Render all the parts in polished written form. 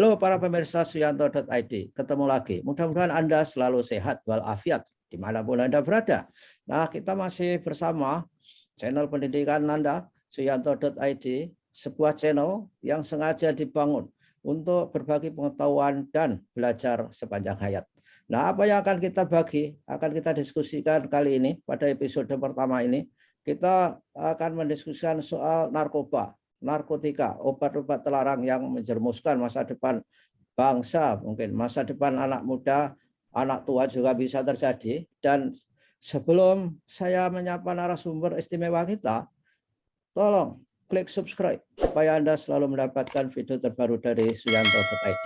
Halo para pemirsa Suyanto.id, ketemu lagi. Mudah-mudahan Anda selalu sehat walafiat dimanapun Anda berada. Nah, kita masih bersama channel pendidikan Anda, Suyanto.id, sebuah channel yang sengaja dibangun untuk berbagi pengetahuan dan belajar sepanjang hayat. Nah, apa yang akan kita bagi, akan kita diskusikan kali ini, pada episode pertama ini, kita akan mendiskusikan soal narkotika, obat-obat terlarang yang menjerumuskan masa depan bangsa, mungkin masa depan anak muda, anak tua juga bisa terjadi. Dan sebelum saya menyapa narasumber istimewa kita, tolong klik subscribe supaya Anda selalu mendapatkan video terbaru dari Suyanto.id.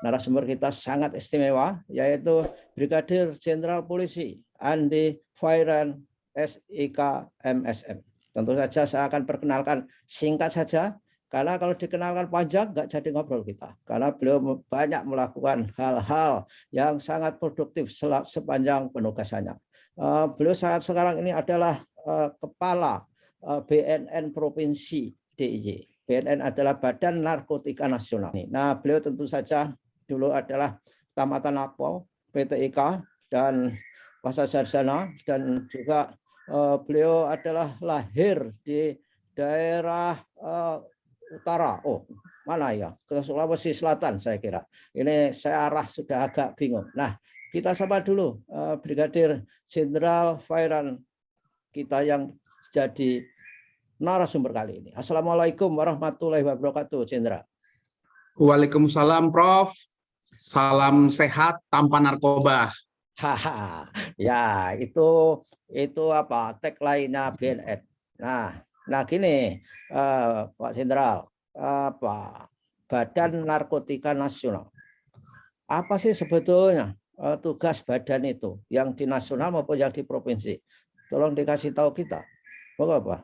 Narasumber kita sangat istimewa, yaitu Brigadir Jenderal Polisi Andi Fairan SIK MSM. Tentu saja saya akan perkenalkan singkat saja, karena kalau dikenalkan panjang nggak jadi ngobrol kita. Karena beliau banyak melakukan hal-hal yang sangat produktif sepanjang penugasannya. Beliau saat sekarang ini adalah Kepala BNN Provinsi DIY. BNN adalah Badan Narkotika Nasional. Nah, beliau tentu saja dulu adalah tamatan Akpol, PTIK, dan Pasca Sarjana, dan juga beliau adalah lahir di daerah utara. Oh, mana ya? Ke Sulawesi Selatan saya kira. Ini saya arah sudah agak bingung. Nah, kita sapa dulu Brigadir Jenderal Fairan kita yang jadi narasumber kali ini. Assalamualaikum warahmatullahi wabarakatuh, Jenderal. Waalaikumsalam, Prof. Salam sehat tanpa narkoba. Haha, ya itu apa tagline-nya BNN. Nah gini, Pak Jenderal, apa Badan Narkotika Nasional. Apa sih sebetulnya tugas badan itu, yang di nasional maupun yang di provinsi? Tolong dikasih tahu kita. Bapak.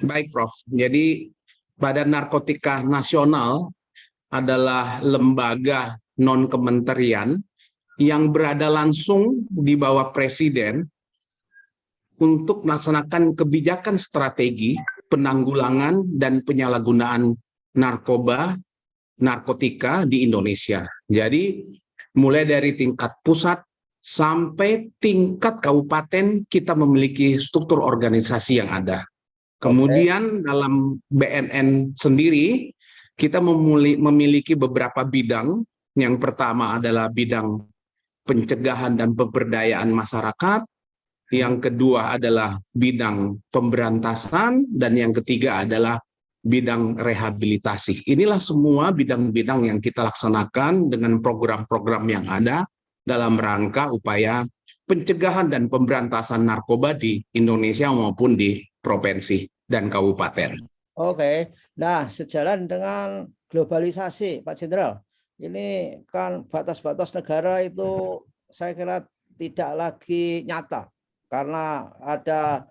Baik, Prof. Jadi Badan Narkotika Nasional adalah lembaga non-kementerian yang berada langsung di bawah Presiden untuk melaksanakan kebijakan strategi penanggulangan dan penyalahgunaan narkotika di Indonesia. Jadi mulai dari tingkat pusat sampai tingkat kabupaten kita memiliki struktur organisasi yang ada. Kemudian dalam BNN sendiri kita memiliki beberapa bidang. Yang pertama adalah bidang pencegahan dan pemberdayaan masyarakat. Yang kedua adalah bidang pemberantasan, dan yang ketiga adalah bidang rehabilitasi. Inilah semua bidang-bidang yang kita laksanakan dengan program-program yang ada dalam rangka upaya pencegahan dan pemberantasan narkoba di Indonesia maupun di provinsi dan kabupaten. Oke, nah sejalan dengan globalisasi, Pak Jenderal, ini kan batas-batas negara itu saya kira tidak lagi nyata, karena ada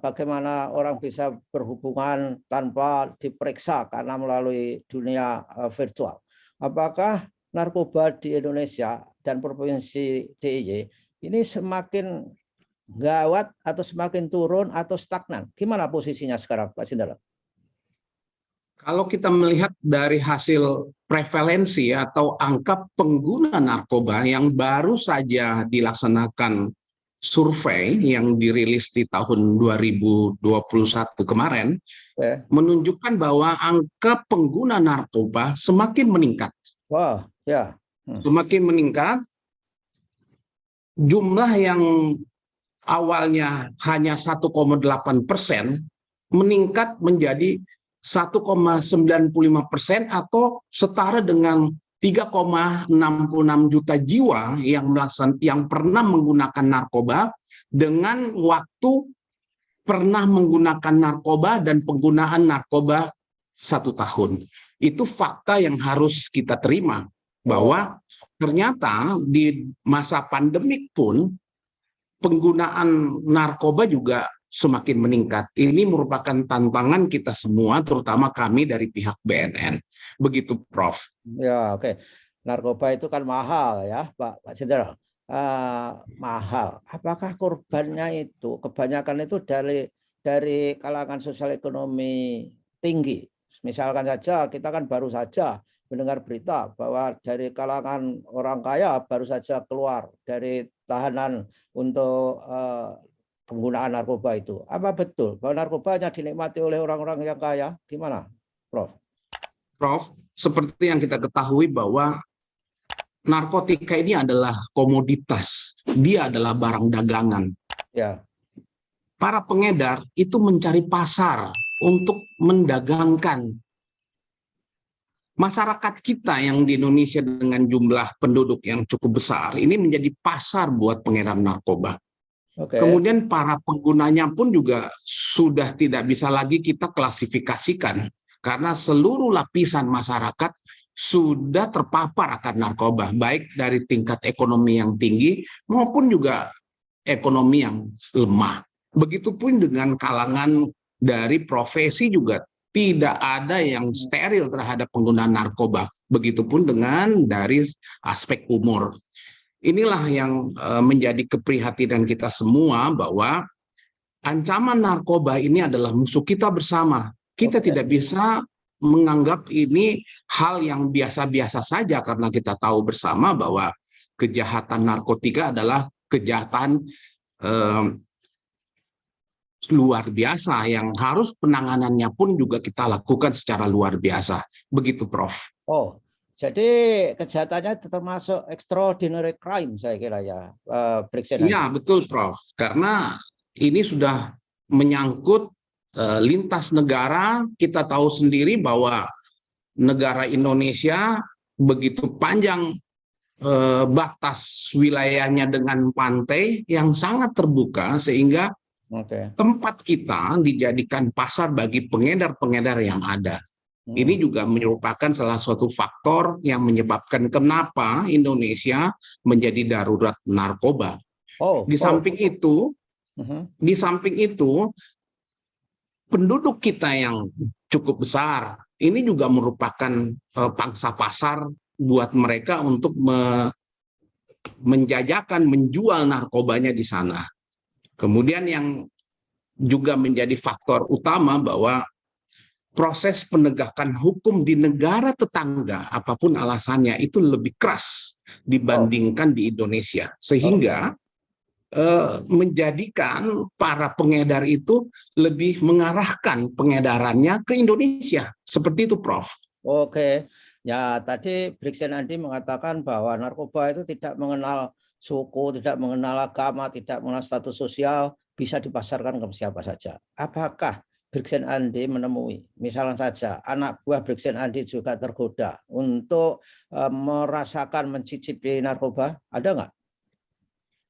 bagaimana orang bisa berhubungan tanpa diperiksa karena melalui dunia virtual. Apakah narkoba di Indonesia dan Provinsi DIY ini semakin gawat atau semakin turun atau stagnan? Gimana posisinya sekarang, Pak Jenderal? Kalau kita melihat dari hasil prevalensi atau angka pengguna narkoba yang baru saja dilaksanakan survei yang dirilis di tahun 2021 kemarin, menunjukkan bahwa angka pengguna narkoba semakin meningkat. Wah, ya. Semakin meningkat. Jumlah yang awalnya hanya 1,8% meningkat menjadi 1,95% atau setara dengan 3,66 juta jiwa yang pernah menggunakan narkoba dengan waktu pernah menggunakan narkoba dan penggunaan narkoba 1 tahun. Itu fakta yang harus kita terima, bahwa ternyata di masa pandemik pun penggunaan narkoba juga semakin meningkat. Ini merupakan tantangan kita semua, terutama kami dari pihak BNN. Begitu, Prof. Ya, oke. Narkoba itu kan mahal ya, Pak Jenderal. mahal. Apakah korbannya itu kebanyakan itu dari kalangan sosial ekonomi tinggi? Misalkan saja kita kan baru saja mendengar berita bahwa dari kalangan orang kaya baru saja keluar dari tahanan untuk penggunaan narkoba itu. Apa betul bahwa narkoba hanya dinikmati oleh orang-orang yang kaya? Gimana, Prof? Prof, seperti yang kita ketahui bahwa narkotika ini adalah komoditas, dia adalah barang dagangan. Ya. Para pengedar itu mencari pasar untuk mendagangkan. Masyarakat kita yang di Indonesia dengan jumlah penduduk yang cukup besar ini menjadi pasar buat pengedar narkoba. Kemudian para penggunanya pun juga sudah tidak bisa lagi kita klasifikasikan karena seluruh lapisan masyarakat sudah terpapar akan narkoba, baik dari tingkat ekonomi yang tinggi maupun juga ekonomi yang lemah. Begitupun dengan kalangan dari profesi juga tidak ada yang steril terhadap penggunaan narkoba. Begitupun dengan dari aspek umur. Inilah yang menjadi keprihatinan kita semua bahwa ancaman narkoba ini adalah musuh kita bersama. Kita tidak bisa menganggap ini hal yang biasa-biasa saja karena kita tahu bersama bahwa kejahatan narkotika adalah kejahatan luar biasa yang harus penanganannya pun juga kita lakukan secara luar biasa. Begitu, Prof. Oh, jadi kejahatannya termasuk extraordinary crime saya kira ya, Brigjen. Iya, betul, Prof. Karena ini sudah menyangkut lintas negara. Kita tahu sendiri bahwa negara Indonesia begitu panjang batas wilayahnya dengan pantai yang sangat terbuka sehingga tempat kita dijadikan pasar bagi pengedar-pengedar yang ada. Ini juga merupakan salah satu faktor yang menyebabkan kenapa Indonesia menjadi darurat narkoba. Di samping itu, penduduk kita yang cukup besar ini juga merupakan pangsa pasar buat mereka untuk menjajakan, menjual narkobanya di sana. Kemudian yang juga menjadi faktor utama bahwa proses penegakan hukum di negara tetangga, apapun alasannya, itu lebih keras dibandingkan di Indonesia. Sehingga menjadikan para pengedar itu lebih mengarahkan pengedarannya ke Indonesia. Seperti itu, Prof. Oke. Ya, tadi Brigjen Andi mengatakan bahwa narkoba itu tidak mengenal suku, tidak mengenal agama, tidak mengenal status sosial, bisa dipasarkan ke siapa saja. Apakah Brigjen Andi menemui, misalnya saja anak buah Brigjen Andi juga tergoda untuk merasakan mencicipi narkoba? Ada nggak?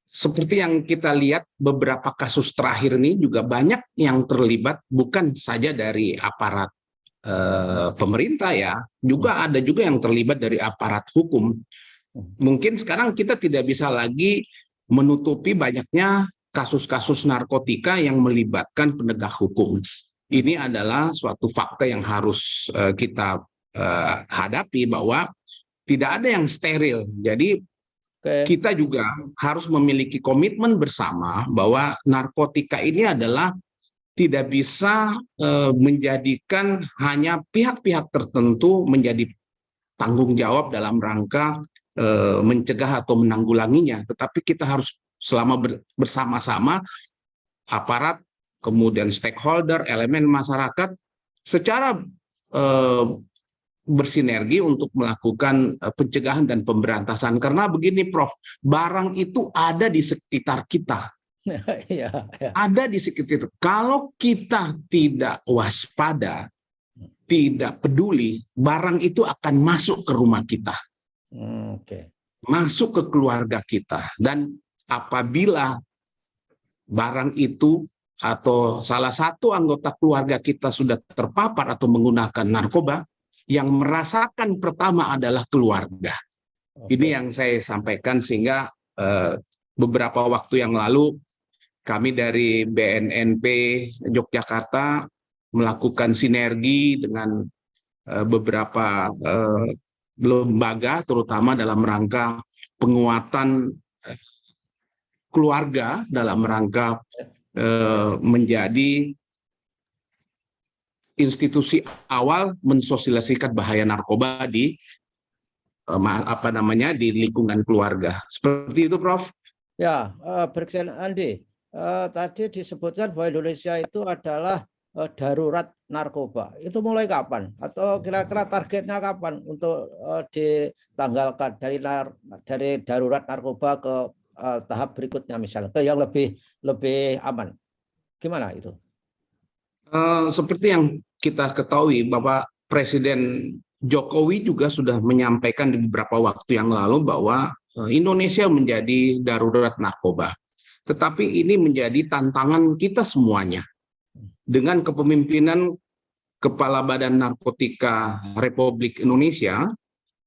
Seperti yang kita lihat beberapa kasus terakhir ini juga banyak yang terlibat, bukan saja dari aparat pemerintah ya, juga ada juga yang terlibat dari aparat hukum. Mungkin sekarang kita tidak bisa lagi menutupi banyaknya kasus-kasus narkotika yang melibatkan penegak hukum. Ini adalah suatu fakta yang harus kita hadapi bahwa tidak ada yang steril. Jadi kita juga harus memiliki komitmen bersama bahwa narkotika ini adalah tidak bisa menjadikan hanya pihak-pihak tertentu menjadi tanggung jawab dalam rangka mencegah atau menanggulanginya, tetapi kita harus selama bersama-sama aparat, kemudian stakeholder, elemen masyarakat secara bersinergi untuk melakukan pencegahan dan pemberantasan. Karena begini, Prof, barang itu ada di sekitar kita. Ada di sekitar. Kalau kita tidak waspada, tidak peduli, barang itu akan masuk ke rumah kita. Masuk ke keluarga kita. Dan apabila barang itu atau salah satu anggota keluarga kita sudah terpapar atau menggunakan narkoba, yang merasakan pertama adalah keluarga. Ini yang saya sampaikan, sehingga beberapa waktu yang lalu kami dari BNNP Yogyakarta melakukan sinergi dengan beberapa lembaga, terutama dalam rangka penguatan keluarga dalam rangka menjadi institusi awal mensosialisasikan bahaya narkoba di di lingkungan keluarga. Seperti itu, Prof. Ya, Brigjen Andi, tadi disebutkan bahwa Indonesia itu adalah darurat narkoba. Itu mulai kapan? Atau kira-kira targetnya kapan untuk ditanggalkan dari darurat narkoba ke tahap berikutnya, misalnya ke yang lebih aman? Gimana itu? Seperti yang kita ketahui, Bapak Presiden Jokowi juga sudah menyampaikan di beberapa waktu yang lalu bahwa Indonesia menjadi darurat narkoba. Tetapi ini menjadi tantangan kita semuanya. Dengan kepemimpinan Kepala Badan Narkotika Republik Indonesia,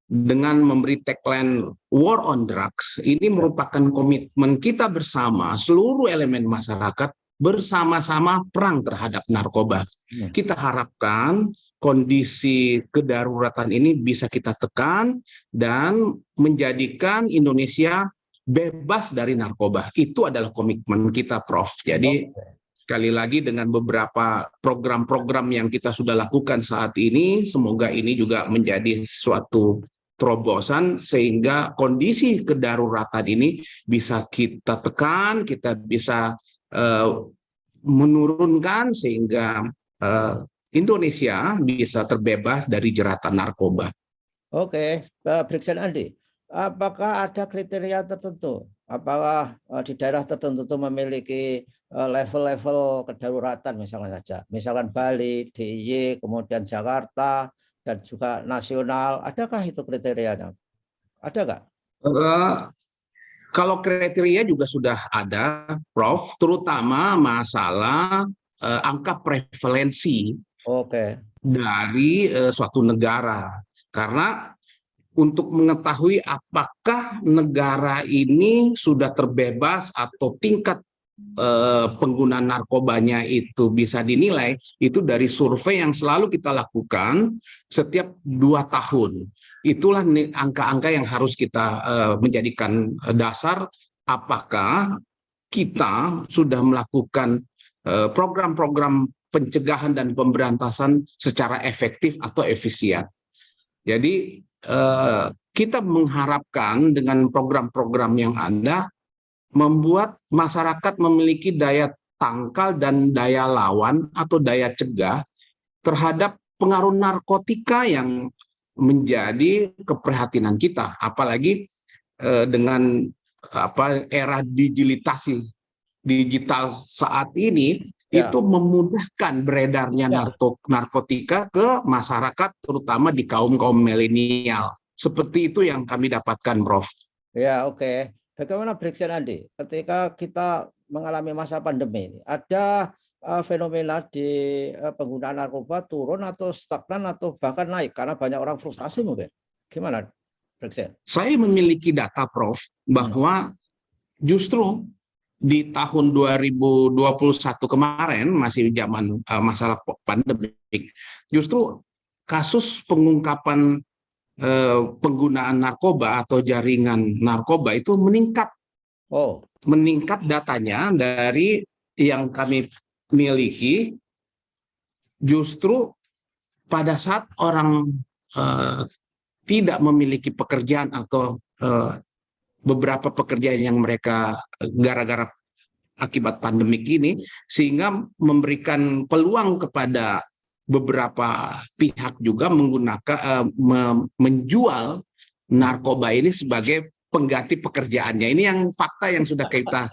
dengan memberi tagline War on Drugs, ini merupakan komitmen kita bersama, seluruh elemen masyarakat, bersama-sama perang terhadap narkoba. Kita harapkan kondisi kedaruratan ini bisa kita tekan dan menjadikan Indonesia bebas dari narkoba. Itu adalah komitmen kita, Prof. Jadi sekali lagi dengan beberapa program-program yang kita sudah lakukan saat ini, semoga ini juga menjadi suatu terobosan sehingga kondisi kedaruratan ini bisa kita tekan, kita bisa menurunkan sehingga Indonesia bisa terbebas dari jeratan narkoba. Oke, Brigjen Andi, apakah ada kriteria tertentu? Apakah di daerah tertentu itu memiliki level-level kedaruratan misalnya saja, misalkan Bali, DIY, kemudian Jakarta, dan juga nasional, adakah itu kriterianya? Ada nggak? Kalau kriteria juga sudah ada, Prof, terutama masalah angka prevalensi dari suatu negara. Karena untuk mengetahui apakah negara ini sudah terbebas atau tingkat penggunaan narkobanya itu bisa dinilai, itu dari survei yang selalu kita lakukan setiap 2 tahun. Itulah angka-angka yang harus kita menjadikan dasar apakah kita sudah melakukan program-program pencegahan dan pemberantasan secara efektif atau efisien. Jadi kita mengharapkan dengan program-program yang ada membuat masyarakat memiliki daya tangkal dan daya lawan atau daya cegah terhadap pengaruh narkotika yang menjadi keprihatinan kita, apalagi dengan era digital saat ini itu memudahkan beredarnya narkotika ke masyarakat, terutama di kaum milenial. Seperti itu yang kami dapatkan, Prof. Ya, oke. Bagaimana Brigjen Andi, ketika kita mengalami masa pandemi ini, ada fenomena di penggunaan narkoba turun atau stagnan atau bahkan naik karena banyak orang frustasi mungkin? Gimana, Brigjen? Saya memiliki data, Prof, bahwa justru di tahun 2021 kemarin, masih zaman masalah pandemik, justru kasus pengungkapan penggunaan narkoba atau jaringan narkoba itu meningkat. Meningkat datanya dari yang kami miliki, justru pada saat orang tidak memiliki pekerjaan atau beberapa pekerjaan yang mereka gara-gara akibat pandemik ini, sehingga memberikan peluang kepada beberapa pihak juga menggunakan menjual narkoba ini sebagai pengganti pekerjaannya. Ini yang fakta yang sudah kita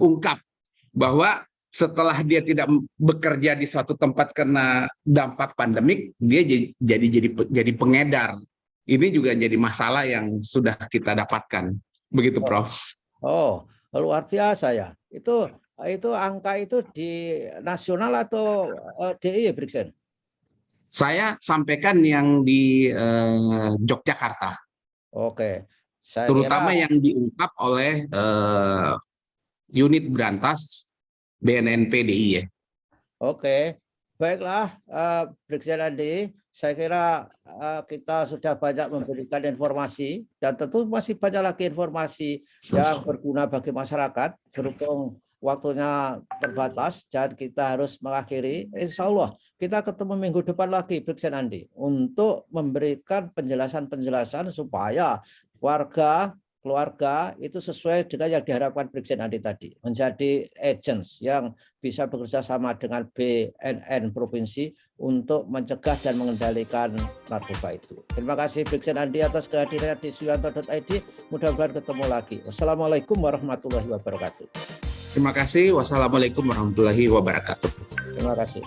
ungkap, bahwa setelah dia tidak bekerja di suatu tempat karena dampak pandemik, dia jadi pengedar. Ini juga jadi masalah yang sudah kita dapatkan. Begitu, Prof. Oh, luar biasa ya. Itu angka itu di nasional atau DIY, Brigjen? Saya sampaikan yang di Yogyakarta. Oke. Terutama yang diungkap oleh unit berantas BNNP DIY. Oke. Baiklah, Brigjen Andi, saya kira kita sudah banyak memberikan informasi dan tentu masih banyak lagi informasi yang berguna bagi masyarakat. Berhubung waktunya terbatas dan kita harus mengakhiri, insya Allah kita ketemu minggu depan lagi, Brigjen Andi, untuk memberikan penjelasan-penjelasan supaya warga, keluarga itu sesuai dengan yang diharapkan Brigjen Andi tadi, menjadi agents yang bisa bekerja sama dengan BNN provinsi untuk mencegah dan mengendalikan narkoba itu. Terima kasih Brigjen Andi atas kehadirannya di suyanto.id. Mudah-mudahan ketemu lagi. Wassalamualaikum warahmatullahi wabarakatuh. Terima kasih. Wassalamualaikum warahmatullahi wabarakatuh. Terima kasih.